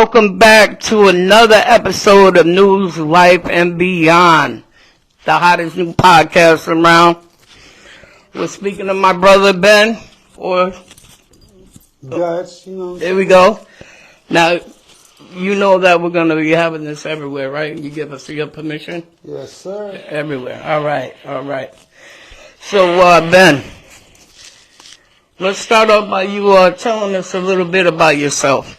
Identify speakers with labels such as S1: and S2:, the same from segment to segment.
S1: Welcome back to another episode of News, Life, and Beyond, the hottest new podcast around. We're speaking to my brother Ben, or
S2: Guts,
S1: there we go. Now, you know that we're going to be having this everywhere, right? You give us your permission?
S2: Yes, sir.
S1: Everywhere. All right. So, Ben, let's start off by you telling us a little bit about yourself.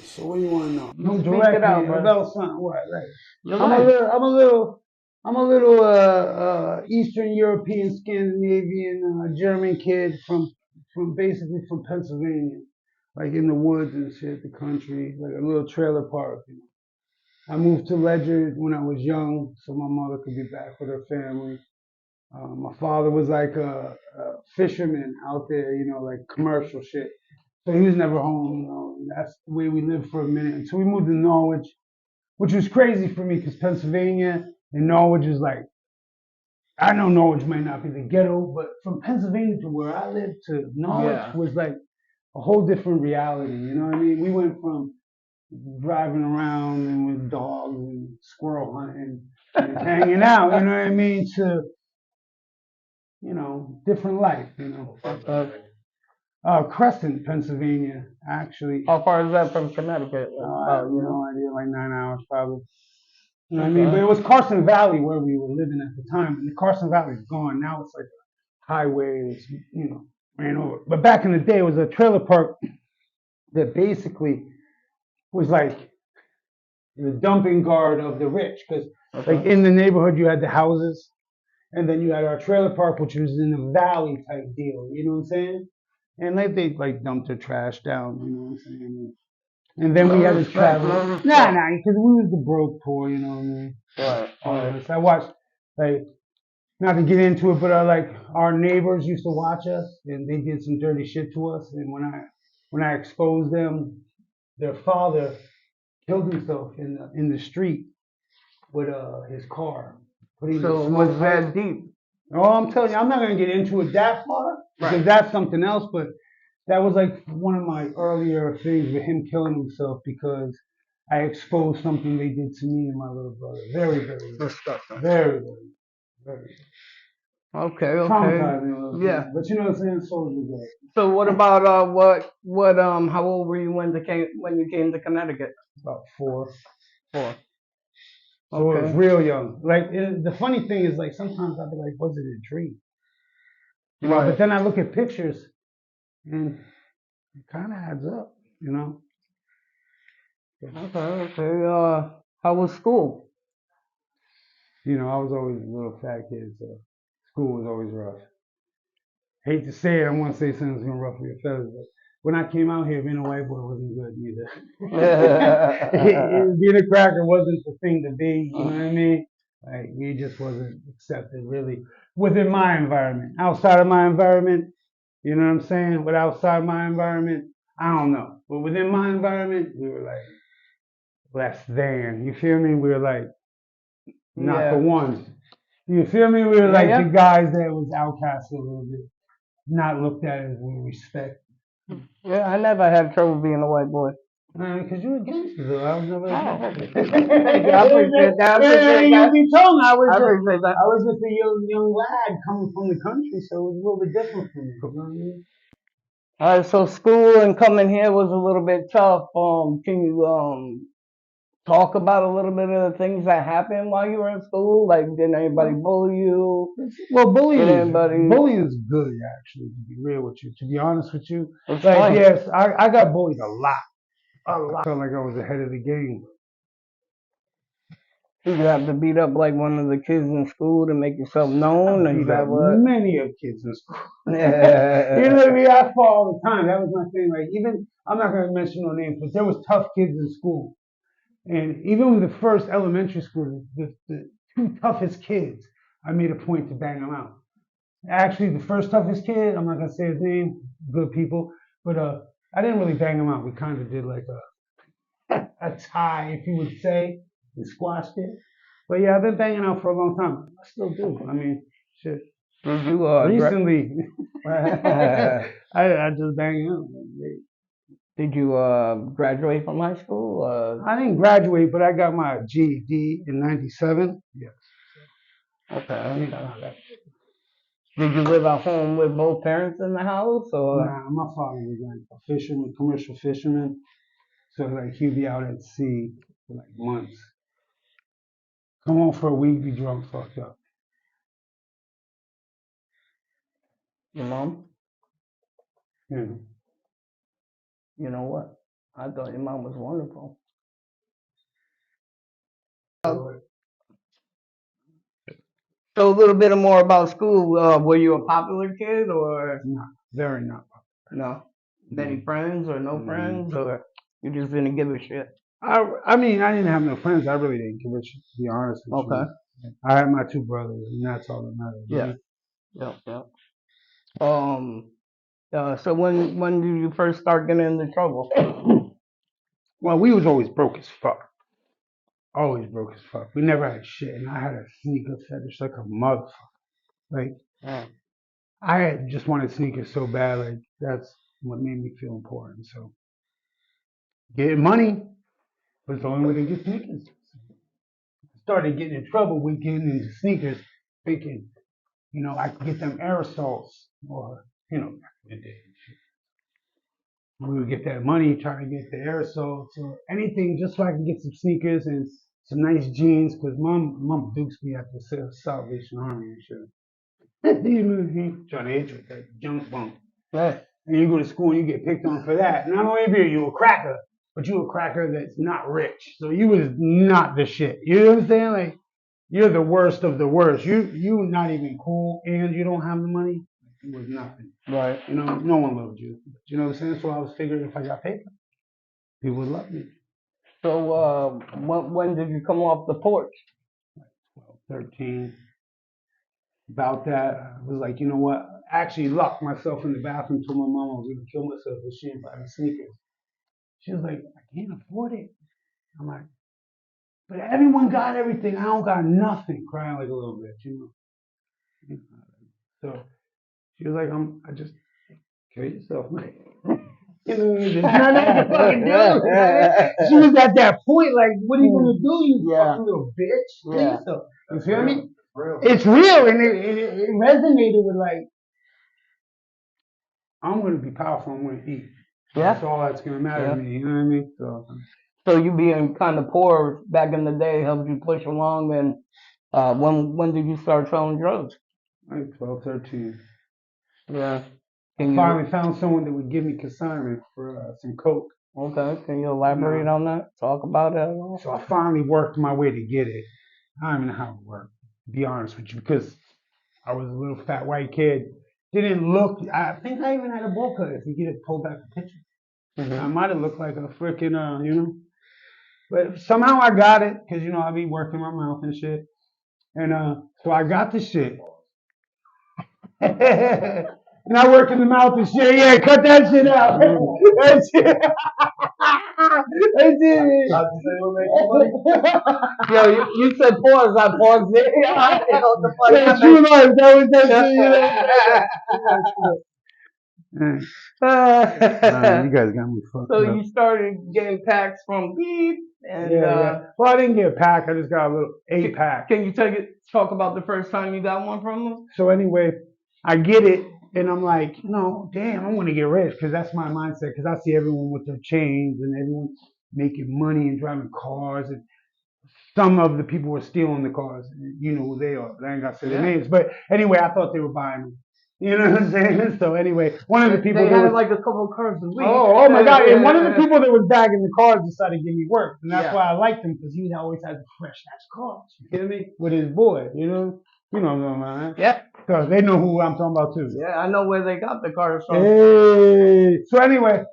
S2: So what do you want to know?
S3: No,
S2: Speak
S3: direct
S2: it out,
S3: me
S2: brother.
S3: about something. What? Like, I'm a little Eastern European, Scandinavian, German kid from basically from Pennsylvania, like in the woods and shit, the country, like a little trailer park. I moved to Ledyard when I was young, so my mother could be back with her family. My father was like a fisherman out there, like commercial shit. So he was never home, and that's the way we lived for a minute until we moved to Norwich, which was crazy for me because Pennsylvania and Norwich is like, I know Norwich might not be the ghetto, but from Pennsylvania to where I lived to Norwich was like a whole different reality. You know what I mean? We went from driving around and with dogs and squirrel hunting and hanging out, you know what I mean, to, different life, Crescent, Pennsylvania, actually.
S1: How far is that from Connecticut?
S3: I have no idea, like 9 hours probably. You know what I mean? But it was Carson Valley where we were living at the time, and the Carson Valley is gone. Now it's like a highway, it's, ran over. But back in the day, it was a trailer park that basically was like the dumping guard of the rich, because like in the neighborhood you had the houses, and then you had our trailer park, which was in a valley type deal. You know what I'm saying? And like they like dumped their trash down. You know what I'm saying? And then we had to travel. Nah, because we was the broke poor. You know what I mean?
S1: Right.
S3: I watched, like, not to get into it, but our neighbors used to watch us, and they did some dirty shit to us. And when I exposed them, their father killed himself in the street with his car.
S1: So was that deep?
S3: Oh, I'm telling you, I'm not gonna get into it that far because that's something else. But that was like one of my earlier things with him killing himself because I exposed something they did to me and my little brother. Very, very
S1: Disgusting.
S3: very, very
S1: Okay.
S3: traumatizing. A little
S1: Yeah.
S3: bit. But you know what I'm saying? So was that.
S1: So what about what how old were you when you came to Connecticut?
S3: About 4.
S1: 4.
S3: So it was real young. Like the funny thing is, like sometimes I'd be like, was it a dream?
S1: Right.
S3: But then I look at pictures and it kind of adds up.
S1: Okay. How was school?
S3: I was always a little fat kid, so school was always rough. Hate to say it, I want to say something's gonna ruffle your feathers, but when I came out here, being a white boy wasn't good either. Being a cracker wasn't the thing to be, you know what I mean? Like, he just wasn't accepted really within my environment. Outside of my environment, you know what I'm saying? But outside my environment, I don't know. But within my environment, we were like less than. You feel me? We were like not the ones. You feel me? We were like the guys that was outcast a little bit, not looked at as with respect.
S1: Yeah, I never had trouble being a white boy.
S3: Because you're a gangster, though. I was never a gangster.
S1: I appreciate that.
S3: You be told me I
S1: appreciate that.
S3: was just a young lad coming from the country, so it was a little bit different for me. You know what I mean?
S1: All right, so school and coming here was a little bit tough. Can you talk about a little bit of the things that happened while you were in school? Like, did anybody bully you?
S3: Well, bullying is good, actually, to be real with you. To be honest with you, yes, I got bullied a lot. I felt like I was ahead of the game.
S1: Did you have to beat up like one of the kids in school to make yourself known?
S3: Beat up many of kids in school. You know what I mean? I fall all the time. That was my thing. Like, even, I'm not going to mention no names, but there was tough kids in school. And even with the first elementary school, the 2 toughest kids, I made a point to bang them out. Actually, the first toughest kid, I'm not gonna say his name, good people, but I didn't really bang him out. We kind of did like a tie, if you would say, and squashed it. But yeah, I've been banging out for a long time. I still do. I mean, shit. Recently, I just bang out.
S1: Did you graduate from high school?
S3: I didn't graduate, but I got my GED in '97. Yes.
S1: Okay. Did you live at home with both parents in the house, or?
S3: Nah, my father was like a fisherman, commercial fisherman. So like he'd be out at sea for like months. Come home for a week, be drunk, fucked up.
S1: Your mom?
S3: You know.
S1: You know what? I thought your mom was wonderful. So a little bit more about school. Were you a popular kid, or
S3: Nah, very not.
S1: no? Many
S3: Mm.
S1: friends or no friends, or you just didn't give a shit?
S3: I mean, I didn't have no friends. I really didn't give a shit, to be honest with
S1: Okay.
S3: you. I had my two brothers, and that's all that mattered.
S1: Yeah. Yep. Yep. So when did you first start getting into trouble?
S3: Well, we was always broke as fuck. Always broke as fuck. We never had shit, and I had a sneaker fetish like a motherfucker. Like
S1: Yeah.
S3: I had just wanted sneakers so bad. Like that's what made me feel important. So getting money was the only way to get sneakers. Started getting in trouble with getting into sneakers, thinking, I could get them aerosols or, back in the day. We would get that money, try to get the aerosols or anything just so I could get some sneakers and some nice jeans because mom dukes me at the Salvation Army and shit. Trying to hit you with that junk bunk.
S1: Yeah.
S3: And you go to school and you get picked on for that. Not only are you a cracker, but you a cracker that's not rich. So you was not the shit. You know what I'm saying? Like you're the worst of the worst. You not even cool and you don't have the money. It was nothing.
S1: Right.
S3: No one loved you. You know what I'm saying? So I was figuring if I got paper, people would love me.
S1: So when did you come off the porch?
S3: 12, 13. About that, I was like, you know what? I actually locked myself in the bathroom, told my mom I was gonna kill myself if she didn't buy me sneakers. She was like, I can't afford it. I'm like, but everyone got everything. I don't got nothing. Crying like a little bitch. So she was like, I just kill yourself. There's nothing to fucking do. She was at that point, like, what are you gonna do, you fucking little bitch? Kill yourself. You feel me? It's real, and it resonated with like, I'm gonna be powerful. I'm gonna eat.
S1: Yeah.
S3: That's all that's gonna matter to me. You know what I mean?
S1: So you being kind of poor back in the day helped you push along, and when did you start selling drugs?
S3: Like 12, 13.
S1: Yeah.
S3: I finally found someone that would give me consignment for some coke.
S1: Okay. Can you elaborate on that? Talk about it at all?
S3: So I finally worked my way to get it. I don't even know how it worked, to be honest with you, because I was a little fat white kid. Didn't look. I think I even had a bowl cut. If you get it pulled back the picture, I might have looked like a freaking. But somehow I got it because I be working my mouth and shit. And so I got the shit. And I work in the mouth and shit. Yeah, cut that shit out. That's it. That's it.
S1: Yo, you said pause. I paused it. I didn't know what the fuck
S3: Yeah, true life. That was that shit. You guys got me fucked
S1: So
S3: up.
S1: you started getting packs from Beep, and
S3: Yeah. Well, I didn't get a pack. I just got a little 8-pack.
S1: Can you talk about the first time you got one from them?
S3: So anyway, I get it, and I'm like, damn, I want to get rich because that's my mindset. Because I see everyone with their chains and everyone making money and driving cars, and some of the people were stealing the cars. You know who they are, but I ain't got to say their names. But anyway, I thought they were buying them. You know what I'm saying? So anyway, one of the people
S1: they had like a couple of cars a week.
S3: Oh my God! And one of the people that was bagging the cars decided to give me work, and that's why I liked him because he always had the fresh ass cars. You hear me? With his boy, you know what I'm talking about, man.
S1: Yeah.
S3: So they know who I'm talking about too.
S1: Yeah, I know where they got the cars from.
S3: Hey. So anyway,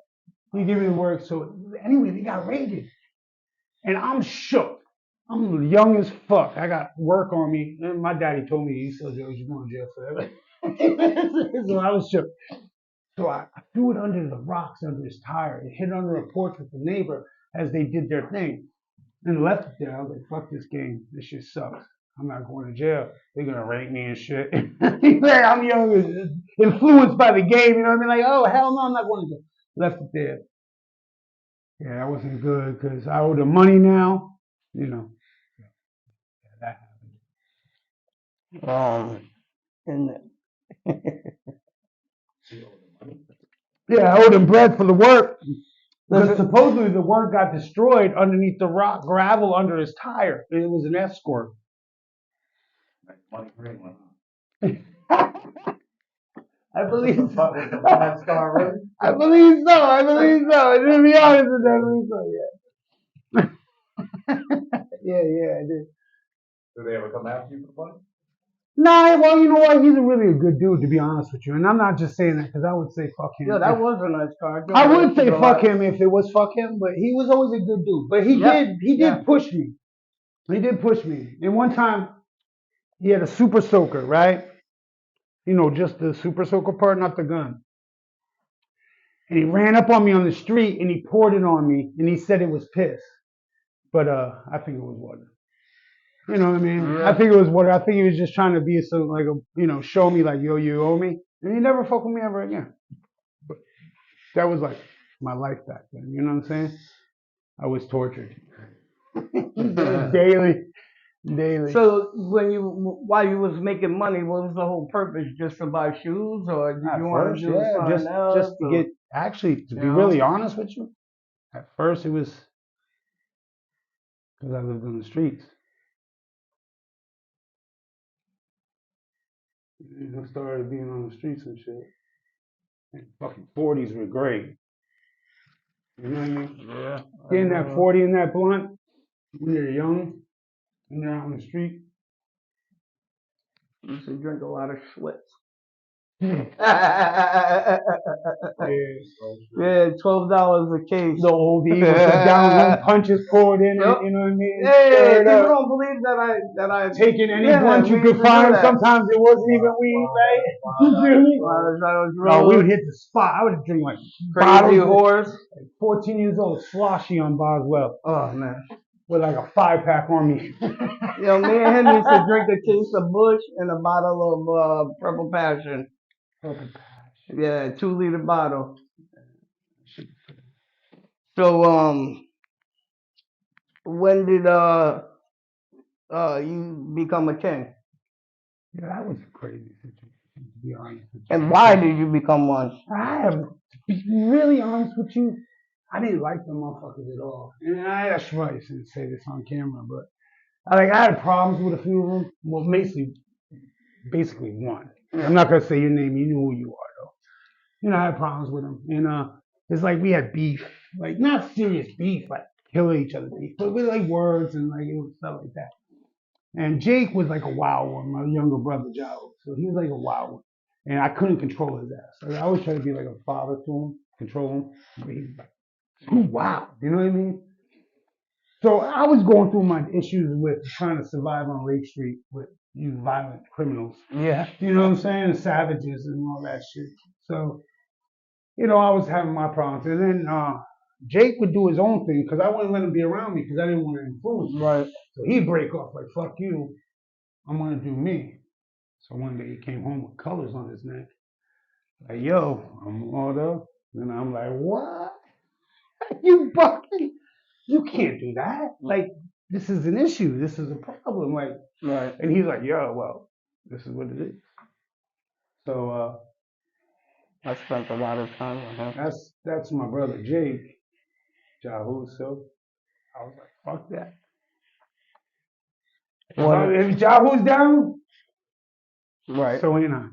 S3: he gave me the work. So anyway, they got raided, and I'm shook. I'm young as fuck. I got work on me. And my daddy told me, he said, "Joe, you're going to jail forever." So I was shook. So I threw it under the rocks under his tire. It hit under a porch with the neighbor as they did their thing and left it there. I was like, fuck this game. This shit sucks. I'm not going to jail. They're going to rape me and shit. I'm young, influenced by the game. You know what I mean? Like, oh, hell no, I'm not going to jail. Left it there. Yeah, that wasn't good because I owe the money now. You know, that
S1: And
S3: yeah, I owed him bread for the work because
S1: Listen-
S3: supposedly the work got destroyed underneath the rock gravel under his tire. It was an escort. I believe so. I believe so. I believe so. To be honest with you, I believe so. Yeah, yeah, I did.
S4: Do they ever come after you for the money?
S3: Nah, well, you know what? He's really a good dude, to be honest with you. And I'm not just saying that because I would say fuck him.
S1: yeah, that was a nice car.
S3: I would say fuck him if it was fuck him, but he was always a good dude. But he did push me. He did push me. And one time, he had a super soaker, right? You know, just the super soaker part, not the gun. And he ran up on me on the street and he poured it on me and he said it was piss. But I think it was water. You know what I mean?
S1: Yeah.
S3: I think it was water. I think he was just trying to be so like a show me like, yo, you owe me. And he never fuck with me ever again. But that was like my life back then. You know what I'm saying? I was tortured. Daily.
S1: So while you was making money, what was the whole purpose? Just to buy shoes, or did you want to do something else?
S3: Just to get, actually, to be really honest with you, at first it was because I lived on the streets. I started being on the streets and shit. And fucking 40s were great. You know what I mean?
S1: Yeah.
S3: Getting that 40 in that blunt when you're young and you're out on the street.
S1: You used to drink a lot of Schlitz.
S3: Yeah.
S1: Yeah, $12 a case.
S3: The old Eagle down home punches poured in
S1: Yep.
S3: it, you know what I mean?
S1: Hey, people don't believe that I
S3: Taking any
S1: Yeah,
S3: blunt you
S1: we
S3: could
S1: used to do
S3: find.
S1: that.
S3: Sometimes it wasn't even weed, right? You feel me? No, we would hit the spot. I would drink like
S1: Crazy
S3: bottles.
S1: horse.
S3: 14 years old, sloshy on Boswell
S1: Oh man.
S3: with like a 5-pack on me.
S1: You know, me and him used to drink a case of Bush and a bottle of Purple Passion. Yeah, 2-liter bottle. So when did you become a king?
S3: Yeah, that was a crazy situation, to be honest with you.
S1: And why did you become one?
S3: To be really honest with you, I didn't like the motherfuckers at all. And I probably shouldn't say this on camera, but I had problems with a few of them. Well, basically one. I'm not gonna say your name. You know who you are, though. You know, I had problems with them, and it's like we had beef, like not serious beef, like killing each other beef, but with like words and like it was stuff like that. And Jake was like a wild one, my younger brother Joe. So he was like a wild one, and I couldn't control his ass. Like, I always try to be like a father to him, control him, but he was like too wild. You know what I mean? So I was going through my issues with trying to survive on Lake Street with you violent criminals.
S1: Yeah.
S3: You know what I'm saying? Savages and all that shit. So, I was having my problems. And then Jake would do his own thing because I wouldn't let him be around me because I didn't want to influence him.
S1: Right.
S3: So he'd break off like, fuck you, I'm going to do me. So one day he came home with colors on his neck. Like, yo, I'm all up. And I'm like, what? You bucking? You can't do that. Like, this is an issue. This is a problem. Like,
S1: Right.
S3: and he's like, yo, well, this is what it is. So
S1: I spent a lot of time with him.
S3: that's my brother Jake, Yahoo. So I was like, fuck that. If Yahoo's down,
S1: Right.
S3: so ain't I.